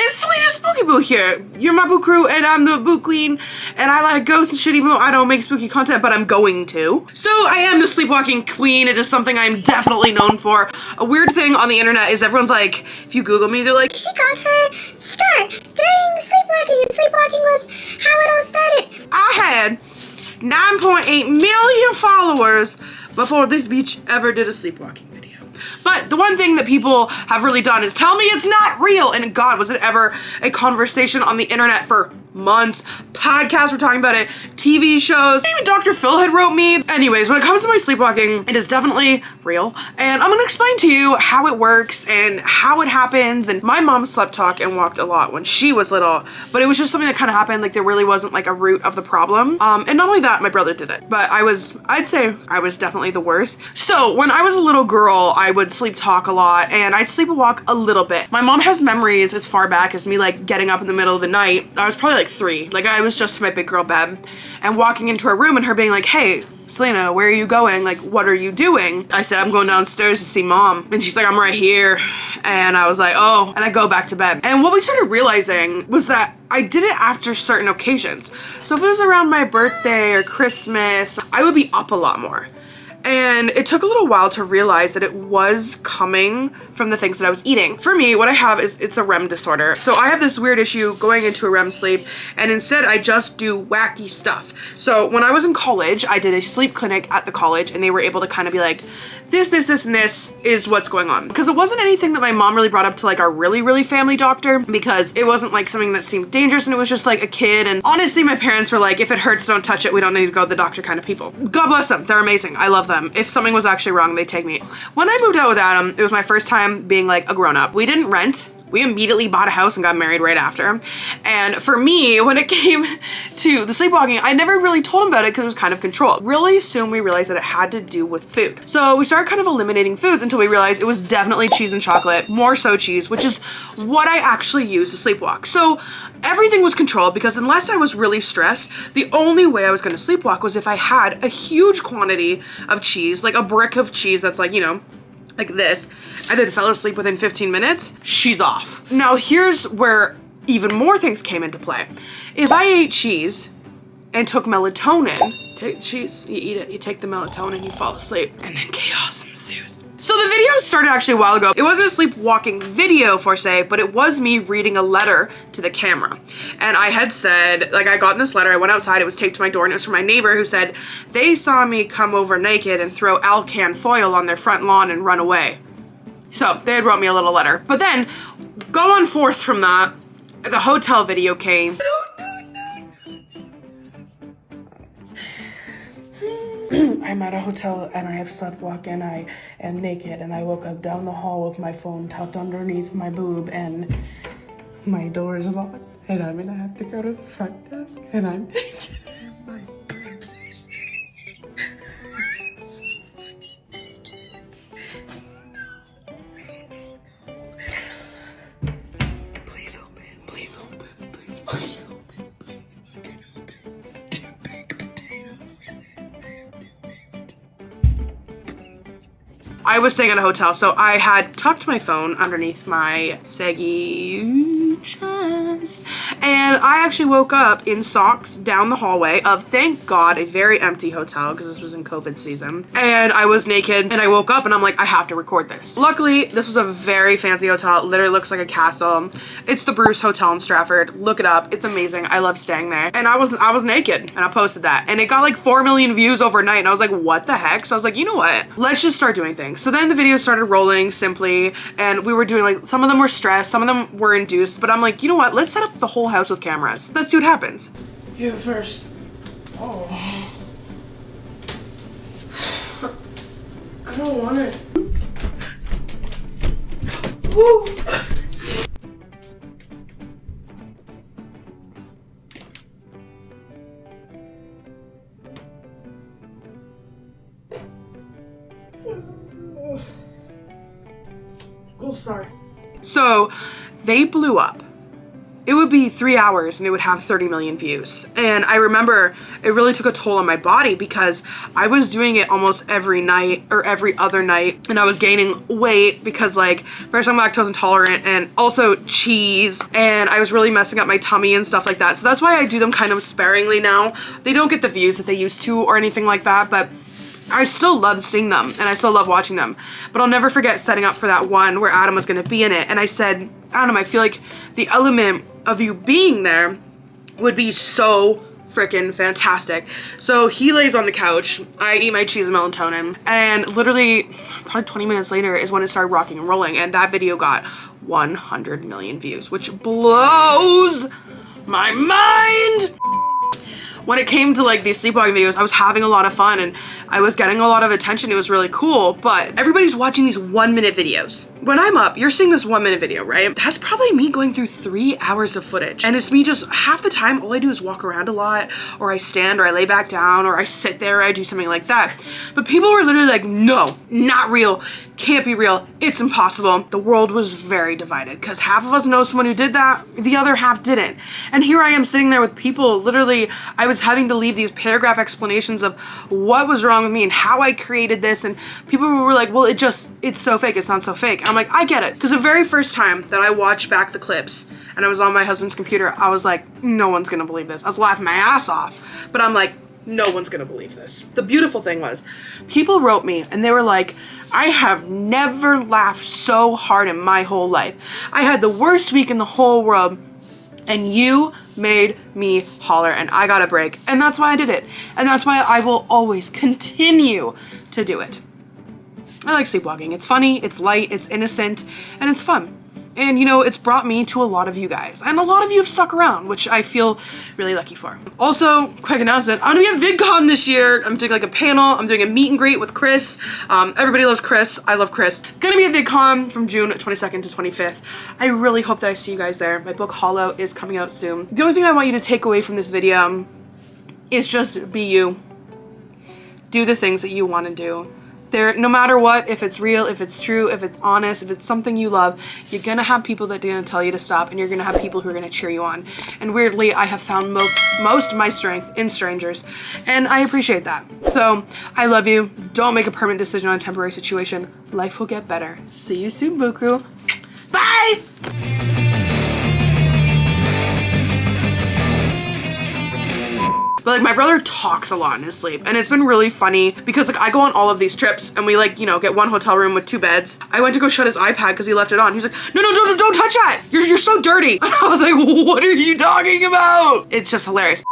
guys, Celina Spooky Boo here. You're my boo crew and I'm the boo queen and I like ghosts and shit even though I don't make spooky content, but I'm going to. So I am the sleepwalking queen. It is something I'm definitely known for. A weird thing on the internet is everyone's like, if you Google me, they're like, she got her start during sleepwalking and sleepwalking was how it all started. I had 9.8 million followers before this bitch ever did a sleepwalking video. But the one thing that people have really done is tell me it's not real. And God, was it ever a conversation on the internet for months? Podcasts were talking about it, TV shows, even Dr. Phil had wrote me. Anyways, when it comes to my sleepwalking, it is definitely real. And I'm gonna explain to you how it works and how it happens. And my mom slept talk and walked a lot when she was little, but it was just something that kind of happened. Like there really wasn't like a root of the problem. And not only that, my brother did it, but I'd say I was definitely the worst. So when I was a little girl, I would sleep talk a lot and I'd sleepwalk a little bit. My mom has memories as far back as me like getting up in the middle of the night. I was probably like 3. Like I was just in my big girl bed and walking into her room and her being like, hey, Celina, where are you going? Like, what are you doing? I said, I'm going downstairs to see mom. And she's like, I'm right here. And I was like, oh, and I go back to bed. And what we started realizing was that I did it after certain occasions. So if it was around my birthday or Christmas, I would be up a lot more. And it took a little while to realize that it was coming from the things that I was eating. For me, what I have is it's a REM disorder. So I have this weird issue going into a REM sleep and instead I just do wacky stuff. So when I was in college, I did a sleep clinic at the college and they were able to kind of be like, this, and this is what's going on. Because it wasn't anything that my mom really brought up to like our really family doctor because it wasn't like something that seemed dangerous and it was just like a kid. And honestly, my parents were like, if it hurts, don't touch it. We don't need to go to the doctor kind of people. God bless them. They're amazing. I love them. If something was actually wrong, they'd take me. When I moved out with Adam, it was my first time being like a grown-up. We didn't rent. We immediately bought a house and got married right after. And for me, when it came to the sleepwalking, I never really told him about it because it was kind of controlled. Really soon we realized that it had to do with food. So we started kind of eliminating foods until we realized it was definitely cheese and chocolate, more so cheese, which is what I actually use to sleepwalk. So everything was controlled because unless I was really stressed, the only way I was gonna sleepwalk was if I had a huge quantity of cheese, like a brick of cheese that's like, you know, like this, and then fell asleep within 15 minutes, she's off. Now here's where even more things came into play. If I ate cheese and took melatonin, take cheese, you eat it, you take the melatonin, you fall asleep, and then chaos ensues. So the video started actually a while ago. It wasn't a sleepwalking video per se, but it was me reading a letter to the camera. And I had said, like I got in this letter, I went outside, it was taped to my door and it was from my neighbor who said, they saw me come over naked and throw Alcan foil on their front lawn and run away. So they had wrote me a little letter. But then, going forth from that, the hotel video came. I'm at a hotel and I have sleepwalked and I am naked and I woke up down the hall with my phone tucked underneath my boob and my door is locked and I'm gonna have to go to the front desk and I'm naked and my boobs are staring. I'm so fucking naked. No. Please open, please open, please fucking open, please fucking open. Two baked potatoes. I was staying at a hotel, so I had tucked my phone underneath my saggy chest, and I actually woke up in socks down the hallway of, thank God, a very empty hotel because this was in COVID season, and I was naked, and I woke up and I'm like, I have to record this. Luckily, this was a very fancy hotel. It literally looks like a castle. It's the Bruce Hotel in Stratford. Look it up. It's amazing. I love staying there. And I was naked, and I posted that, and it got like 4 million views overnight, and I was like, what the heck? So I was like, you know what? Let's just start doing things. So then the video started rolling simply, and we were doing like, some of them were stressed, some of them were induced, but I'm like, you know what? Let's set up the whole house with cameras. Let's see what happens. You first. Oh. I don't want it. Woo. Go start. So they blew up it would be 3 hours and it would have 30 million views. And I remember it really took a toll on my body because I was doing it almost every night or every other night, and I was gaining weight because, like, first I'm lactose intolerant and also cheese, and I was really messing up my tummy and stuff like that. So that's why I do them kind of sparingly now. They don't get the views that they used to or anything like that, but I still love seeing them and I still love watching them. But I'll never forget setting up for that one where Adam was gonna be in it, and I said, Adam, I feel like the element of you being there would be so freaking fantastic. So he lays on the couch, I eat my cheese and melatonin, and literally probably 20 minutes later is when it started rocking and rolling, and that video got 100 million views, which blows my mind. When it came to like these sleepwalking videos, I was having a lot of fun and I was getting a lot of attention. It was really cool, but everybody's watching these 1-minute videos. When I'm up, you're seeing this 1-minute video, right? That's probably me going through 3 hours of footage. And it's me just half the time, all I do is walk around a lot, or I stand, or I lay back down, or I sit there, or I do something like that. But people were literally like, no, not real, can't be real, it's impossible. The world was very divided because half of us know someone who did that, the other half didn't. And here I am sitting there with people, literally, I was having to leave these paragraph explanations of what was wrong with me and how I created this, and people were like, well, it's so fake, it's not so fake. And I'm like, I get it. Because the very first time that I watched back the clips and I was on my husband's computer, I was like, no one's gonna believe this. I was laughing my ass off, but I'm like, no one's gonna believe this. The beautiful thing was, people wrote me and they were like, I have never laughed so hard in my whole life. I had the worst week in the whole world, and you made me holler and I got a break. And that's why I did it. And that's why I will always continue to do it. I like sleepwalking. It's funny, it's light, it's innocent, and it's fun. And you know, it's brought me to a lot of you guys. And a lot of you have stuck around, which I feel really lucky for. Also, quick announcement, I'm gonna be at VidCon this year. I'm doing like a panel, I'm doing a meet and greet with Chris. Everybody loves Chris, I love Chris. Gonna be at VidCon from June 22nd to 25th. I really hope that I see you guys there. My book Hollow is coming out soon. The only thing I want you to take away from this video is just be you. Do the things that you wanna do. No matter what, if it's real, if it's true, if it's honest, if it's something you love, you're gonna have people that are gonna tell you to stop, and you're gonna have people who are gonna cheer you on. And weirdly, I have found most of my strength in strangers, and I appreciate that. So, I love you. Don't make a permanent decision on a temporary situation. Life will get better. See you soon, Boo Crew. Bye! But like, my brother talks a lot in his sleep, and it's been really funny because like I go on all of these trips and we like, you know, get one hotel room with 2 beds. I went to go shut his iPad because he left it on. He's like, no, don't touch that. You're so dirty. And I was like, what are you talking about? It's just hilarious.